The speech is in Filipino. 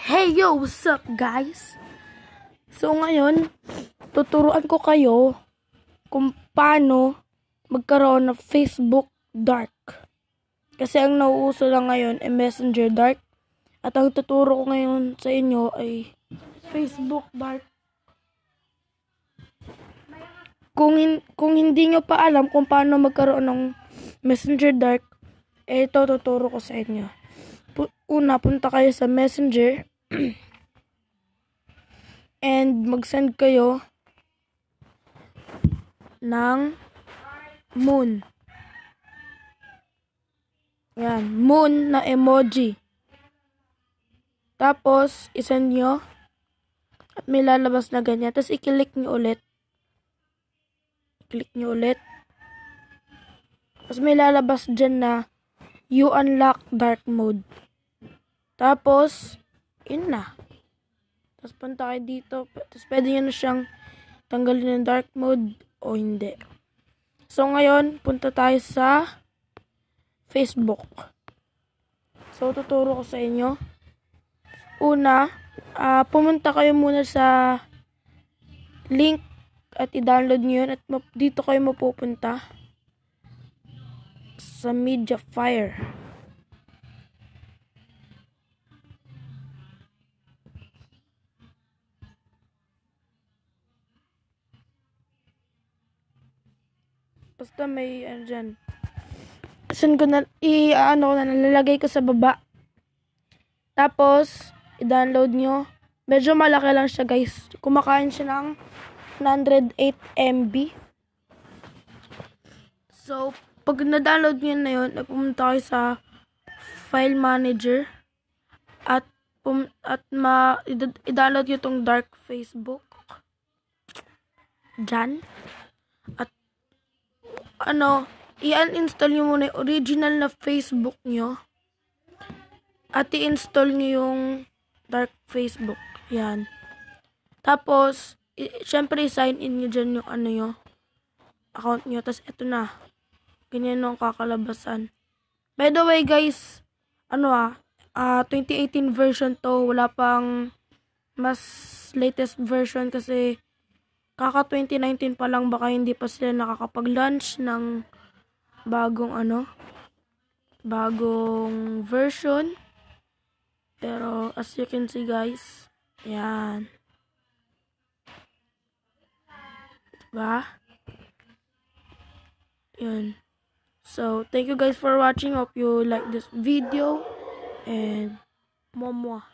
Hey yo, what's up guys? So ngayon, tuturuan ko kayo kung paano magkaroon ng Facebook Dark. Kasi ang nauuso lang ngayon ay Messenger Dark. At ang tuturo ko ngayon sa inyo ay Facebook Dark. Kung hindi nyo pa alam kung paano magkaroon ng Messenger Dark, ito tuturo ko sa inyo. Una, punta kayo sa Messenger and mag-send kayo ng moon. Yan, moon na emoji. Tapos, isend nyo at may lalabas na ganyan. Tapos, i-click nyo ulit. Click nyo ulit. Tapos, may lalabas dyan na you unlock dark mode. Tapos, yun na. Tapos, punta kayo dito. Tapos, pwede nyo na siyang tanggalin ng dark mode o hindi. So, ngayon, punta tayo sa Facebook. So, tuturo ko sa inyo. Una, pumunta kayo muna sa link at i-download nyo yun. At dito kayo mapupunta sa Mediafire. Basta may dyan. Saan ko na, nalalagay ko sa baba. Tapos, i-download nyo. Medyo malaki lang siya guys. Kumakain siya ng 108 MB. So, pag na-download nyo na yun, pumunta kayo sa File Manager. At i-download nyo tong Dark Facebook. Dyan. At, i-uninstall nyo muna yung original na Facebook nyo. At i-install nyo yung Dark Facebook. Yan. Tapos, syempre, sign in nyo dyan yung yung account nyo. Tapos, eto na. Ganyan yung kakalabasan. By the way, guys, 2018 version to. Wala pang mas latest version kasi kaka 2019 pa lang, baka hindi pa sila nakakapag-launch ng bagong version. Pero as you can see guys, yan. Diba? Yun. So, thank you guys for watching. Hope you like this video. And, mwah mwah.